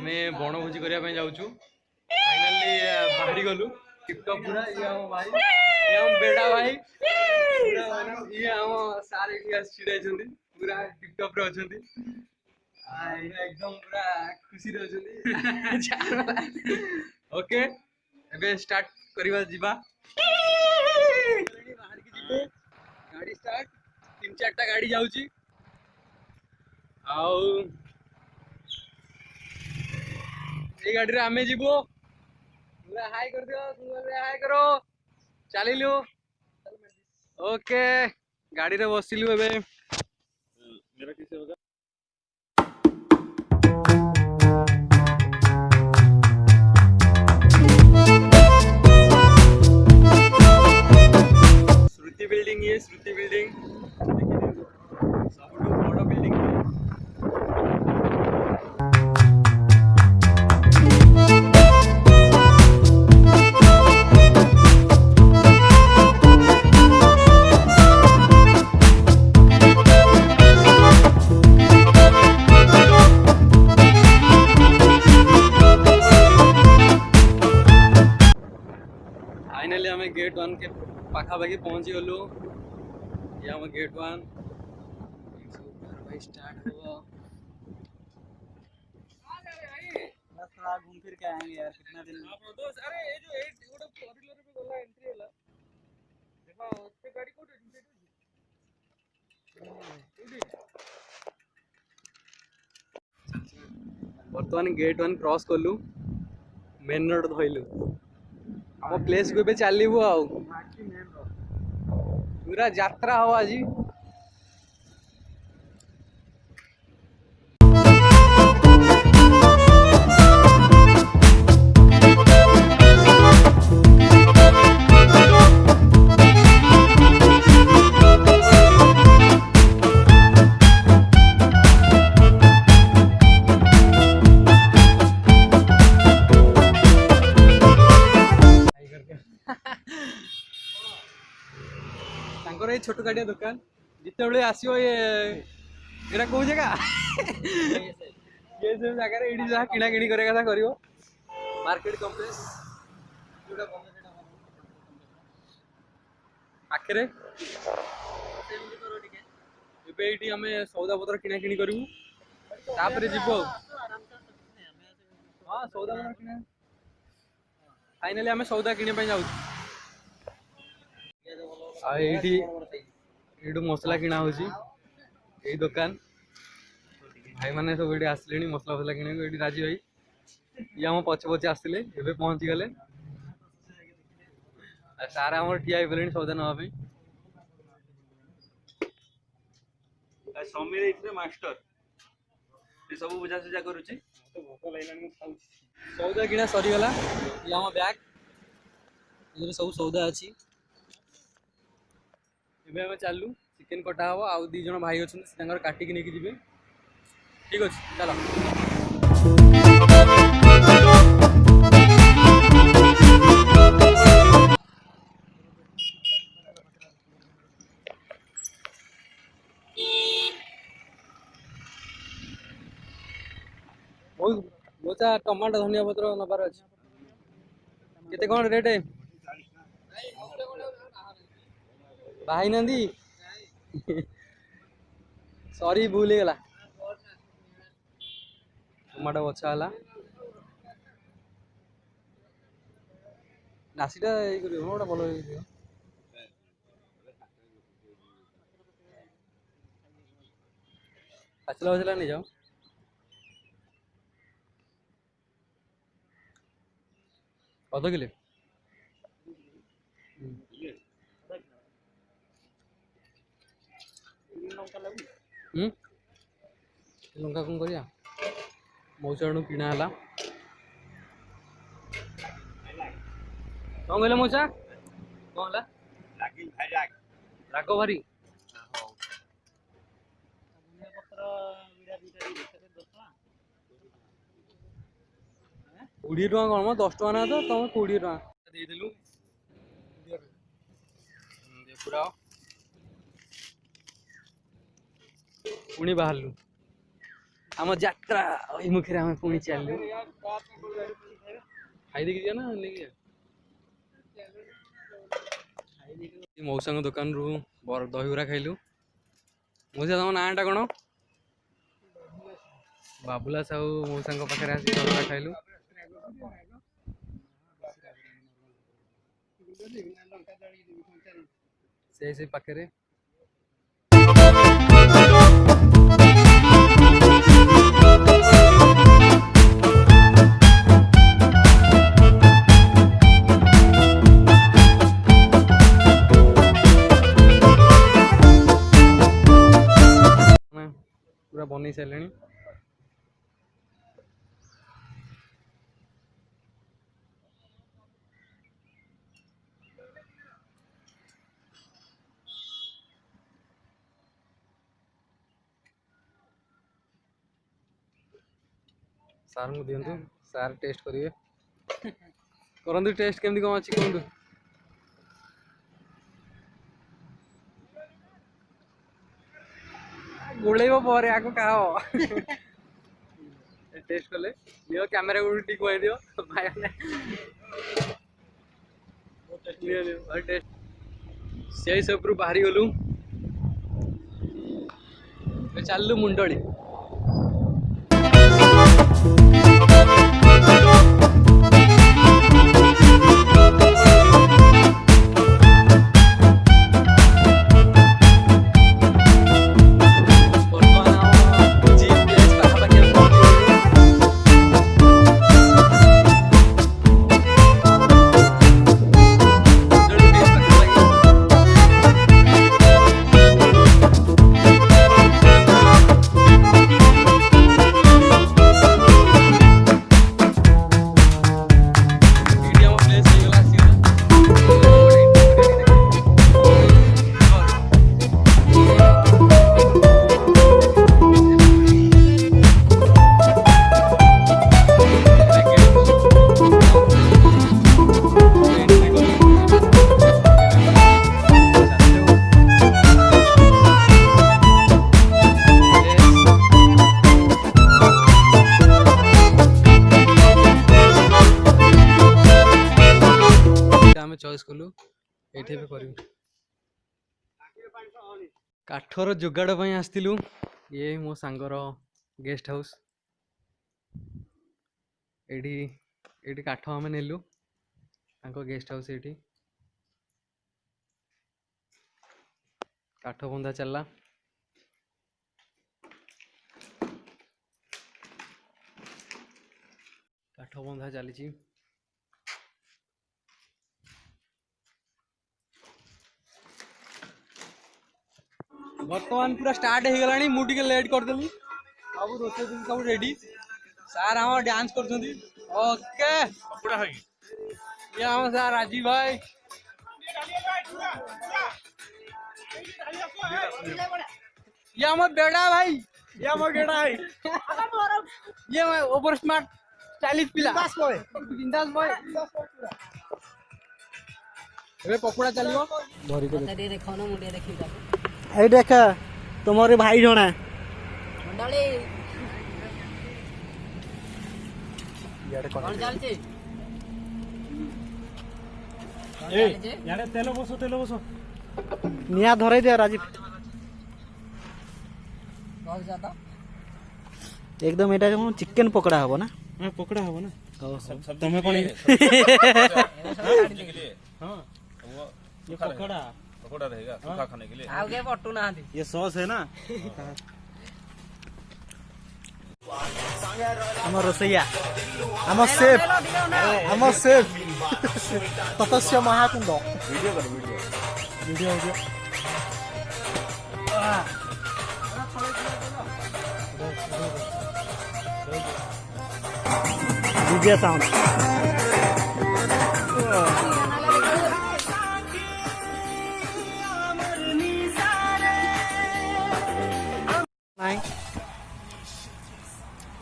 आमे बनभोजी करने जाऊँ फाइनाली बाहरी गलु टिकटॉक पूरा ये हम भाई ये हम बेड़ा भाई पूरा ये हम सार ये छिड़े पूरा टिकटॉक रे अछंती एकदम पूरा खुशी रे अछंती ओके एबे स्टार्ट करबा जिबा बाहर की जिबे गाड़ी स्टार्ट 3-4टा गाड़ी जाउची आउ ये गाड़ी रे आमे जीवो पूरा हाई कर दियो तुम हाई करो चलिलु ओके गाड़ी रे बसिलु एबे मेरा किसे होगा श्रुति बिल्डिंग ये श्रुति बिल्डिंग सब बड़ बिल्डिंग फाइनली आम गेट 1 के पाखापाखि पहुंची गलु ये हम गेट 1 स्टार्ट हो थोड़ा घूम फिर के आएंगे यार कितना दिन अरे ये जो कॉरिडोर पे गला एंट्री होला देखो ओते गाड़ी कोठे वर्तमान गेट 1 क्रॉस करलु मेन रोड धइलु हम प्लेस को भी चलू आ पूरा यात्रा हो आज छोट गाड़िया दुकान जिते बड़े आसो ये कौ जगह ये सब जगह ये जहाँ किना किणी कथा कर मार्केट कम्प्लेक्स पाखे ये आम सौदा पत्र किना किणी करूँ जीव हाँ सौदा पत्र किना फाइनाली आम सौदा किणी जाऊ मसला किना हो दुकान भाई मैंने सब ये आसिले मसला फसला किना राजी भाई ये आम पचे पचे आसते एवं पहुँची गले सारे आम ठिया हो सौदा नापी समीर मास्टर सब बुझा सुझा करुच्ची सौदा किना सरीगला ये आम बैग सब सौदा अच्छी एबे हम चलू चिकेन कटा हम आउ 2 जन भाई अच्छा काटिक नहीं जी ठीक अच्छे चलो बहुत टमाटो धनिया पत्र नबार अच्छे केते कौन रेट भाई नंदी सॉरी भूल गला टमाटो बछा है नासीटा गोटा भल पाचला बचला नहीं जाओ कत किले लंका कौन करिया मौसा किना है कौन कहले मौसा कौन है राग भारी 20 टका कौन 10 टका ना तो तुम 20 टका देदेलु पूरा पुणी बाहर आम यात्रा मुखे आम पुणी चलू खाई देखी जा ना मौसा दुकान रू दहीबरा खाइलु मौसा तुम नाटा कौन बाबुला साहू मौसा पाखे आस दहीबरा खाइलु से पाखे पूरा बन सारे सार को दिंतु सार टेस्ट करेंगे करंतु टेस्ट केमती कौन अच्छी कहतु गोलेब पर आगे कह टेस्ट कले नियो कैमेरा को टी कह दियो से सब बाहरी गलु चलू मुंडली चॉइस कलु ये कर काठर जोगाड़ आसलु ये मो सांगर गेस्ट हाउस ये काठ आम नेलु गेस्ट हाउस ये काठ बंधा चलला काठ बंधा चली बर्तमान पूरा स्टार्ट हो गलानी मुझे लेट करदेली अब रोसे सब रेडी सार हम डांस कर ओके ये हम सार राजीव भाई ये हम बेड़ा भाई ये हम बेड़ा भाई ये मैं ओवर स्मार्ट स्टाइलिश पिला बिंदास बॉय ए पकोड़ा चलियो धरी के देखो ना मुंडे देखि ए देख तुम्हारे भाई जणा मंडली यार कोन चलछे ए यार तेल बसो निया धरे दे राजीव बहुत ज्यादा एकदम एटा जो चिकन पकड़ा हबो ना हां पकड़ा हबो ना तमे कोन हां ये पकड़ा पकोड़ा रहेगा सूखा खाने के लिए आगे पट्टू ना ये सॉस है ना हमर रसैया हमर सेफ ततस्य महाकुंड वीडियो कर वीडियो डीजे साउंड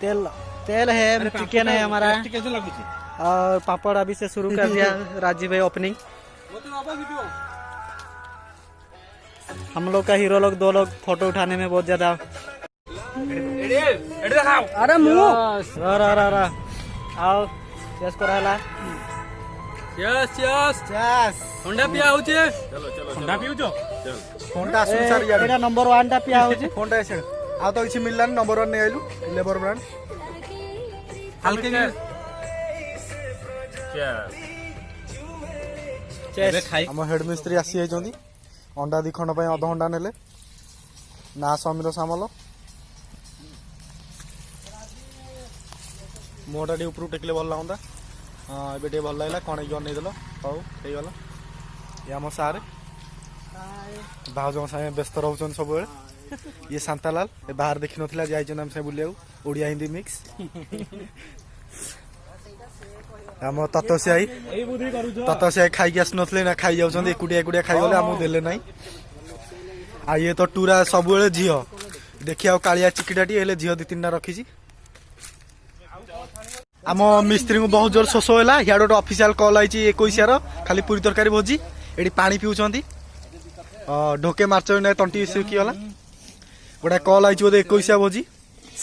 तेल तेल है चिकन है हमारा और पापड़ अभी से शुरू कर दिया राजीव भाई ओपनिंग हम लोग का हीरो लोग 2 लोग फोटो उठाने में बहुत ज्यादा अरे मुंह आओ चेस कराला यस यस चेस ठंडा पिया होचे ठंडा पिउछो फोनटा आसु सर एटा नंबर 1 टा पिया होची फोनटा एसे आ तो किछि मिललान नंबर 1 नै आइलु लेबर ब्रांड हल्के चेस हम हेड मिस्त्री आसी जाइछोंदी अंडा दी खंड पय अध घंटा नेले ना समीर सामल मोटा टी ऊपर टेकले भल लागंदा हाँ एबे टे भल लागला कण जन नै देलो हौ हे गला ये हम सारे भाउजों साथे व्यस्त रहउछन सब बेले ये शांतालाल ए बाहर देखि नथिला जाइछन हम से बुलिया ओडिया हिंदी मिक्स हम ततसियाई खाई आस नथले ना खाई जाउछन एकुटिया एकुटिया खाई गले हम देले नाही आ ये तो टूरा सब बेले झियो देखि आ कालिया चिकिटाटी हेले झियो दि तीनटा रखिछि आम मिस्त्री को बहुत जोर शोष है हियाड गोटे ऑफिशियल कॉल आई 21 खाली पूरी तरकारी भोजी ये पानी पिउछंती ढोके मार्च ना तंटी सुखी गला गोटे कॉल आई बोधे 21 भोजी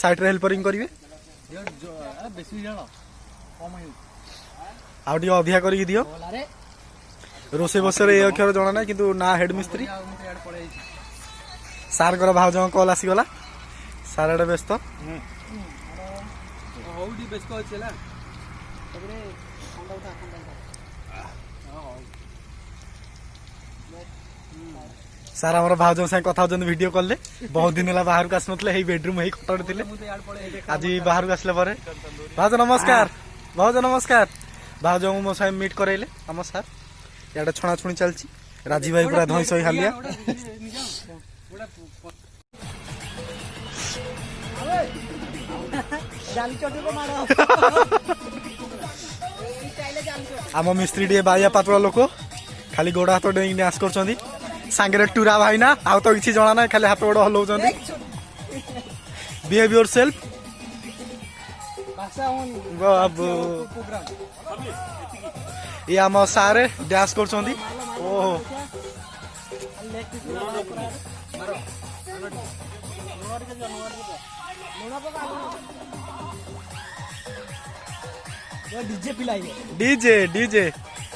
साइड रे हेल्परिंग करेंगे आउ टी अधिका करके दियो रोसे बसर ये अक्षर जना ना किंतु ना हेड मिस्त्री सार कर भाउज कॉल आसीगला सार एडे व्यस्त व्यस्त अच्छे सार आम भाउजों साथ कथा वीडियो कॉल बहुत दिन है बाहर को आसनुले बेडरूम ही खटरे थे आज बाहर को आसला भाउज नमस्कार भाउज नमस्कार भाउज मो साथ मीट कराइले आम सार इे छणाछुणी चलती राजी भाई पूरा धई सही हालिया आम मिस्त्री टे बाया पातला लोक खाली गोड़ हाथ डेंग डांस कर सांगे टूरा भाई ना आउ तो किसी जना ना खाली हाथ गोड़ हलाउछन बिहेव योरसेल्फ बाबू ये आम सारे डांस कर ओहो डीजे पिलाई डीजे डीजे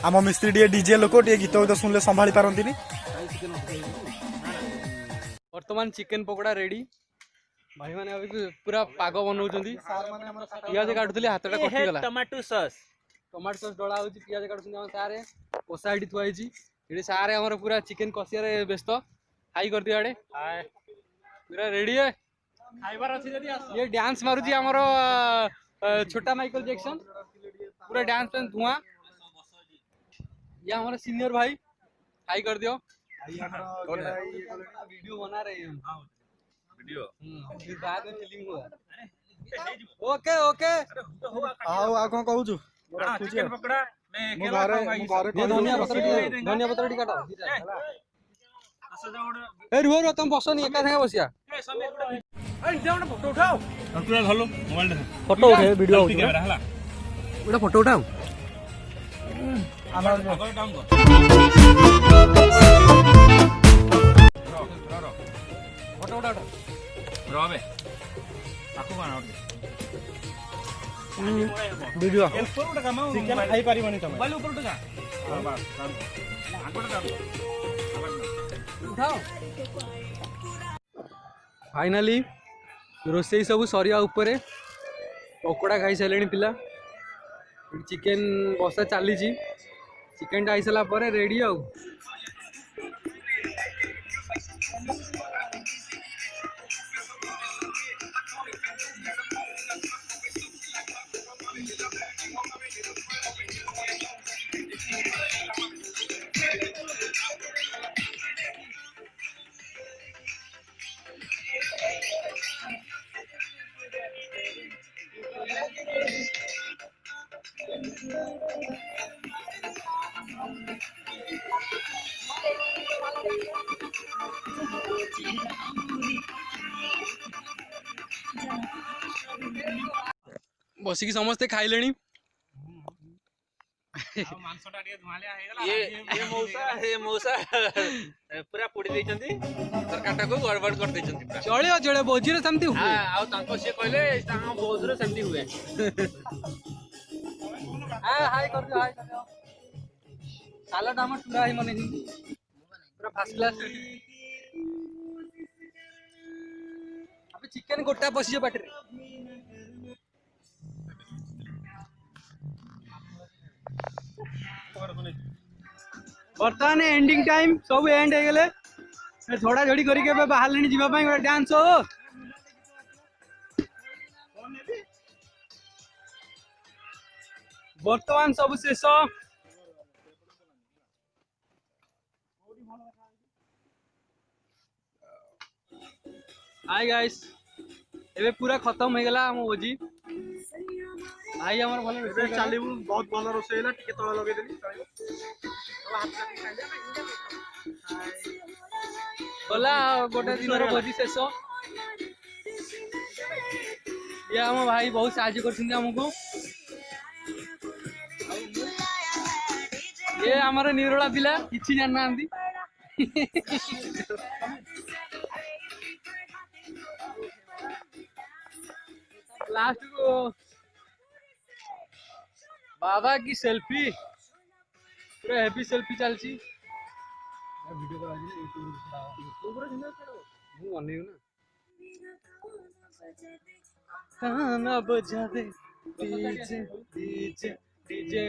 आम मिस्त्री टे डीजे लोक टे गीत गीत शुणिले संभाली पारती वर्तमान चिकेन पकोड़ा रेडी भाई माने अभी पूरा पाग बनाउछंदी पियाज काटुतले हातटा कटिगला टमाटो सॉस डला होची पियाज काटुछंदी हम सारे कोसा एडी थुआइची एडी सारे हमर पूरा चिकेन कसिया रे व्यस्त हाई कर दिया हाय पूरा रेडी है खाइबार अछि जदी ये डांस मारुची हमर छोटा माइकल जैक्सन पूरा डांस पे धुआं ये हमारा सीनियर भाई हाई कर दियो वीडियो बना रहे हैं वीडियो फिर बाद में फिल्म होगा ओके ओके आओ आ कोन कहू छु चिकन पकोड़ा मैं केला खाऊंगा धनिया पत्र टी काटा ए रुहो तुम बसो नहीं एका संगे बसिया ए समय ए जाओ ना फोटो उठाओ पूरा धलो मोबाइल दे फोटो उठे वीडियो कैमरा हला पूरा फोटो उठाओ आमार डाउन कर फोटो उठा रबे आकु गाना वीडियो चिकन खाई पारिबनी तमे मोबाइल ऊपर उठा हां बस उठाओ फाइनली रोसई सब सरिया ऊपर पकोड़ा खाई सारे पिला चिकेन बसा चली चिकेन आई सारा रेडी आउ बसिकी समस्ते खाइले ये मौसा पूरा पोड़ी देइचंती तरकाटा को गड़बड़ कर देइचंती पूरा चलियो चले भोजी रे सेमती हुए आ तांको से कहले तांको बहुत रे सेमती हुए हाय कर दो हाय कर दो सालाड हमर पूरा ही मने पूरा फर्स्ट क्लास अबे चिकन गोटा बसियो बाटरे बर्तमान एंडिंग टाइम सब एंड हो गले झड़ा झड़ी करके बाहर लेनी जीवा पाई गोटे डांस हो बर्तमान सब शेष हाय गाइस एबे पूरा खत्म हो गला हम ओजी भाई हमर भले रोसे चालीबू बहुत भल रोसे होला टिके तळ लगे देली बोला गोटे दिन भोजी शेष ये हम भाई बहुत साहाଯ୍य करछिन हमको ये हमारा निरोला पिला किछि जान नांदी लास्ट को बाबा की सेल्फी पूरा हैप्पी सेल्फी चलची वीडियो करा दिले यूट्यूब रे मु अनेउ ना गाना बजा दे डीजे डीजे डीजे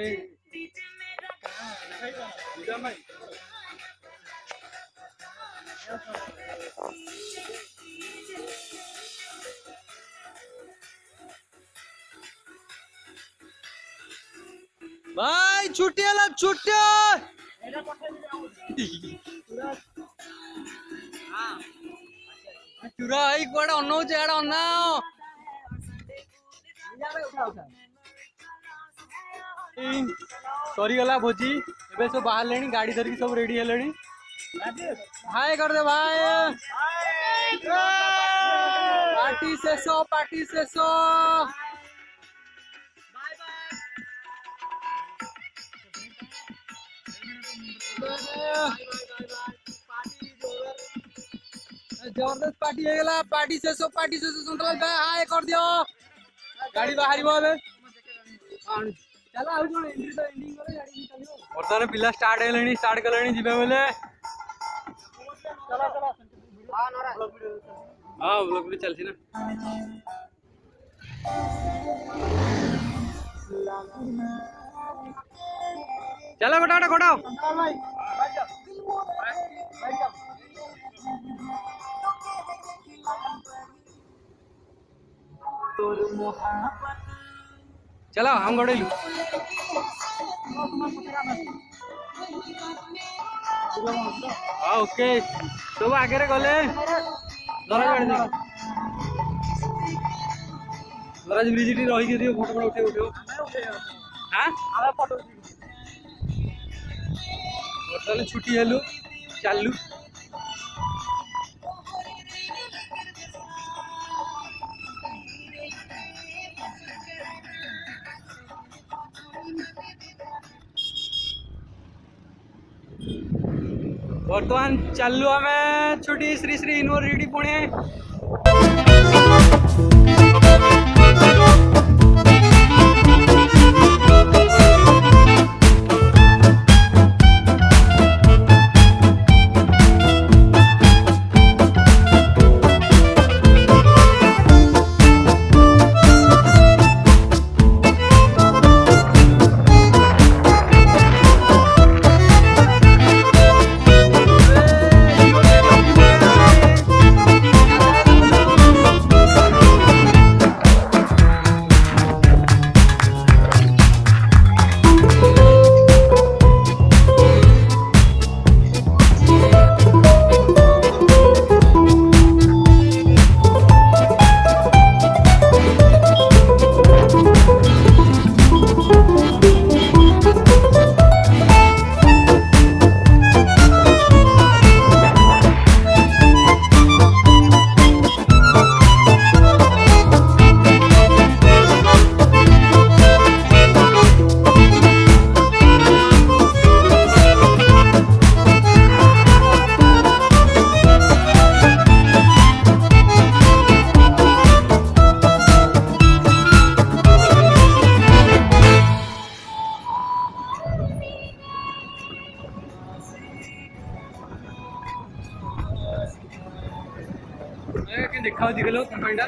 भाई छुट्टी अलग छुट्टी चुरा आई कोड़ा अन्नो चेड़ा अन्ना सॉरी गला भोजी एबे सब बाहर लेनी गाड़ी धर के सब रेडी हेलेनी हाय कर दे भाई पार्टी से सो जबरदस्त पार्टी हो गला पार्टी से सो संतोष भाई हाय कर दियो गाड़ी बाहरी बोले चला आउ जो एंट्री तो एंडिंग करे गाड़ी निकालियो वर्तमान पिला स्टार्ट करलेनी जिबे बोले चला हां व्लॉग भी चलसी ना चलो बेटा घोड़ाओ चलो हम घोड़ेलू ओके सब आगे रे गले गराज ब्रिज टी रही के दियो फोटो उठे हां फोटो होटल छुट्टी हेलु चालू बर्तमान चालू आम छुट्टी श्री श्री यूनिवर्सिटी पुणे ଦେଖା ହଉଛି ଗଲ କମ୍ପାନୀଟା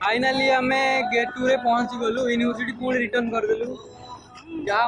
फाइनाली आम गेट 2 रे पहुंची गलु यूनिवर्सिटी पुणी रिटर्न करदेलु क्या